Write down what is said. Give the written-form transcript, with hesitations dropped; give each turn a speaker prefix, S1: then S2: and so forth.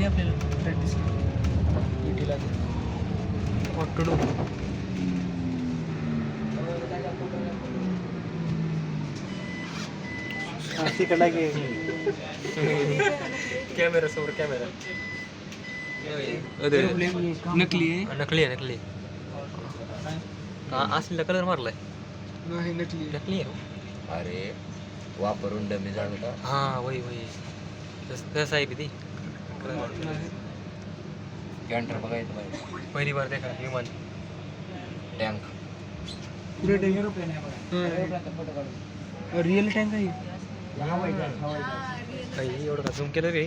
S1: लागली आपल्याला practice what to do. तिकडला घे
S2: कॅमेरा समोर कॅमेरा.
S1: नकली आहे.
S2: नकली आहे नकली. असलेला कलर मारलाय.
S1: नाही नकली आहे.
S2: नकली आहे.
S3: अरे वापरून डमी झालं का?
S2: हां वही वही तसं आहे ती कलर.
S3: कॅन्टर बघायचं पाहिजे.
S2: पहिली बार देखा विमान.
S3: टँक
S1: पुढे रिअल टँक आहे.
S2: काही एवढं का झूम केलं रे.